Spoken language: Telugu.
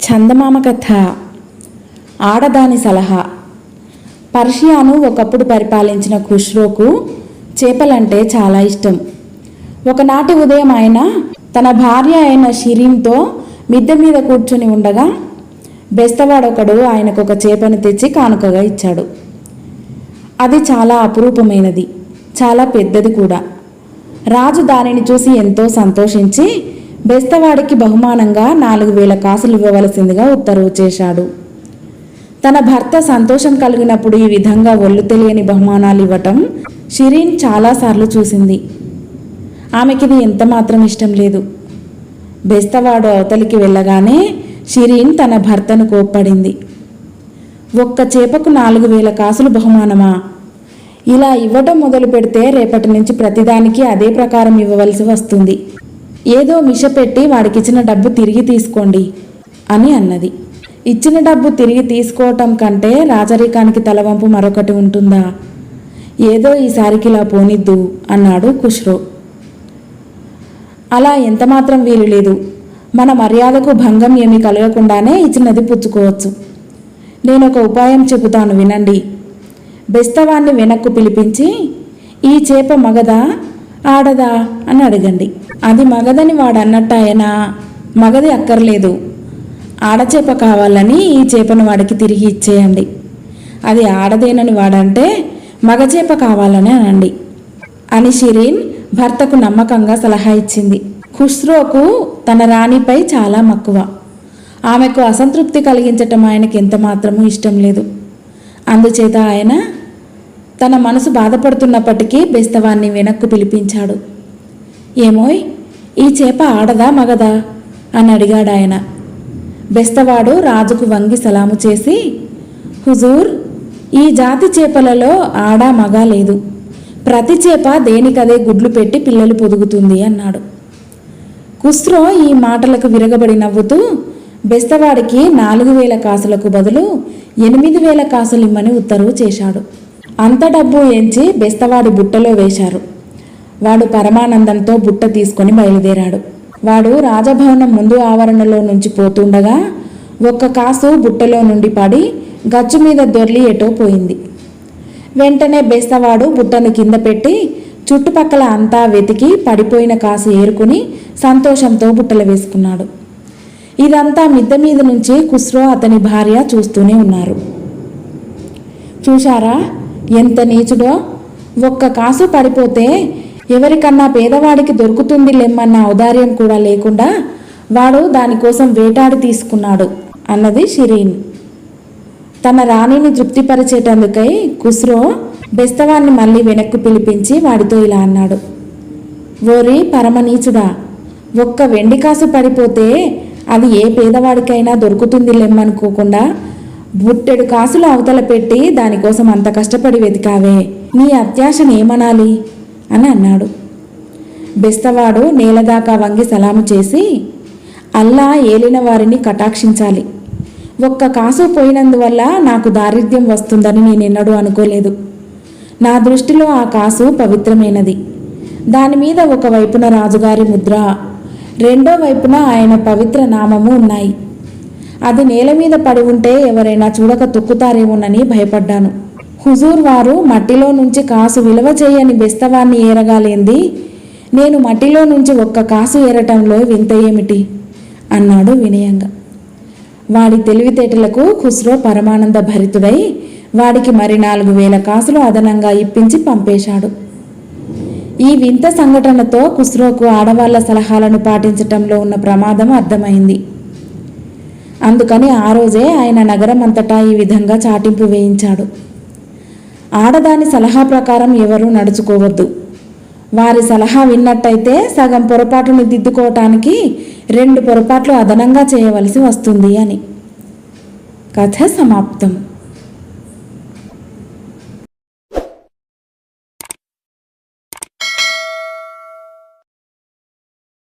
చందమామ కథ. ఆడదాని సలహా. పర్షియాను ఒకప్పుడు పరిపాలించిన ఖుష్రోకు చేపలంటే చాలా ఇష్టం. ఒకనాటి ఉదయం ఆయన తన భార్య అయిన షిరీన్తో మిద్దె మీద కూర్చుని ఉండగా బెస్తవాడొకడు ఆయనకు ఒక చేపను తెచ్చి కానుకగా ఇచ్చాడు. అది చాలా అపురూపమైనది, చాలా పెద్దది కూడా. రాజు దానిని చూసి ఎంతో సంతోషించి బెస్తవాడికి బహుమానంగా 4000 కాసులు ఇవ్వవలసిందిగా ఉత్తర్వు చేశాడు. తన భర్త సంతోషం కలిగినప్పుడు ఈ విధంగా ఒళ్ళు తెలియని బహుమానాలు ఇవ్వటం షిరీన్ చాలాసార్లు చూసింది. ఆమెకిది ఎంతమాత్రం ఇష్టం లేదు. బెస్తవాడు అవతలికి వెళ్ళగానే షిరీన్ తన భర్తను కోప్పడింది. ఒక్క చేపకు 4000 కాసులు బహుమానమా? ఇలా ఇవ్వటం మొదలు పెడితే రేపటి నుంచి ప్రతిదానికి అదే ప్రకారం ఇవ్వవలసి వస్తుంది. ఏదో మిషపెట్టి వాడికిచ్చిన డబ్బు తిరిగి తీసుకోండి అని అన్నది. ఇచ్చిన డబ్బు తిరిగి తీసుకోవటం కంటే రాజరికానికి తలవంపు మరొకటి ఉంటుందా? ఏదో ఈసారికి ఇలా పోనిద్దు అన్నాడు ఖుష్రో. అలా ఎంతమాత్రం వీలు లేదు. మన మర్యాదకు భంగం ఏమీ కలగకుండానే ఇచ్చినది పుచ్చుకోవచ్చు. నేనొక ఉపాయం చెబుతాను వినండి. బెస్తవాన్ని వెనక్కు పిలిపించి ఈ చేప మగదా ఆడదా అని అడగండి. అది మగదని వాడు అన్నట్టాయనా? మగది అక్కర్లేదు, ఆడచేప కావాలని ఈ చేపను వాడికి తిరిగి ఇచ్చేయండి. అది ఆడదేనని వాడంటే మగచేప కావాలని అనండి అని షిరీన్ భర్తకు నమ్మకంగా సలహా ఇచ్చింది. ఖుష్రోకు తన రాణిపై చాలా మక్కువ. ఆమెకు అసంతృప్తి కలిగించటం ఆయనకి ఎంత మాత్రమూ ఇష్టం లేదు. అందుచేత ఆయన తన మనసు బాధపడుతున్నప్పటికీ బెస్తవాన్ని వెనక్కు పిలిపించాడు. ఏమోయ్, ఈ చేప ఆడదా మగదా అని అడిగాడు ఆయన. బెస్తవాడు రాజుకు వంగి సలాము చేసి, హుజూర్, ఈ జాతి చేపలలో ఆడా మగ లేదు. ప్రతి చేప దేనికదే గుడ్లు పెట్టి పిల్లలు పొదుగుతుంది అన్నాడు. ఖుష్రో ఈ మాటలకు విరగబడి నవ్వుతూ బెస్తవాడికి 4000 కాసులకు బదులు 8000 కాసులు ఇమ్మని ఉత్తర్వు చేశాడు. అంత డబ్బు ఎంచి బెస్తవాడి బుట్టలో వేశారు. వాడు పరమానందంతో బుట్ట తీసుకొని బయలుదేరాడు. వాడు రాజభవనం ముందు ఆవరణలో నుంచి పోతుండగా ఒక్క కాసు బుట్టలో నుండి పడి గచ్చు మీద దొర్లి ఎటో పోయింది. వెంటనే బెస్తవాడు బుట్టను కింద పెట్టి చుట్టుపక్కల అంతా వెతికి పడిపోయిన కాసు ఏరుకుని సంతోషంతో బుట్టలు వేసుకున్నాడు. ఇదంతా మిద్దె మీద నుంచి ఖుష్రో అతని భార్య చూస్తూనే ఉన్నారు. చూశారా ఎంత నీచుడో! ఒక్క కాసు పడిపోతే ఎవరికన్నా పేదవాడికి దొరుకుతుంది లెమ్మన్న ఔదార్యం కూడా లేకుండా వాడు దానికోసం వేటాడి తీసుకున్నాడు అన్నది షిరీన్. తన రాణిని తృప్తిపరిచేటందుకై ఖుష్రో బెస్తవాన్ని మళ్ళీ వెనక్కు పిలిపించి వాడితో ఇలా అన్నాడు. ఓరి పరమనీచుడా, ఒక్క వెండి కాసు పడిపోతే అది ఏ పేదవాడికైనా దొరుకుతుంది లెమ్మనుకోకుండా బుట్టెడు కాసులు అవతల పెట్టి దానికోసం అంత కష్టపడి వెతికావే, నీ అత్యాశను ఏమనాలి అని అన్నాడు. బెస్తవాడు నేలదాకా వంగి సలాము చేసి, అల్లా ఏలిన వారిని కటాక్షించాలి. ఒక్క కాసు పోయినందువల్ల నాకు దారిద్ర్యం వస్తుందని నేనెన్నడూ అనుకోలేదు. నా దృష్టిలో ఆ కాసు పవిత్రమైనది. దాని మీద ఒకవైపున రాజుగారి ముద్ర, రెండో వైపున ఆయన పవిత్ర నామము ఉన్నాయి. అది నేల మీద పడి ఉంటే ఎవరైనా చూడక తొక్కుతారేమోనని భయపడ్డాను. హుజూర్ వారు మట్టిలో నుంచి కాసు విలువ చేయని బెస్తవాన్ని ఏరగాలేంది నేను మట్టిలో నుంచి ఒక్క కాసు ఏరటంలో వింత ఏమిటి అన్నాడు వినయంగా. వాడి తెలివితేటలకు ఖుష్రో పరమానంద భరితుడై వాడికి మరి 4000 కాసులు అదనంగా ఇప్పించి పంపేశాడు. ఈ వింత సంఘటనతో ఖుష్రోకు ఆడవాళ్ల సలహాలను పాటించటంలో ఉన్న ప్రమాదం అర్థమైంది. అందుకని ఆ రోజే ఆయన నగరం అంతటా ఈ విధంగా చాటింపు వేయించాడు. ఆడదాని సలహా ప్రకారం ఎవరూ నడుచుకోవద్దు. వారి సలహా విన్నట్టయితే సగం పొరపాటును దిద్దుకోవటానికి 2 పొరపాట్లు అదనంగా చేయవలసి వస్తుంది అని. కథ సమాప్తం.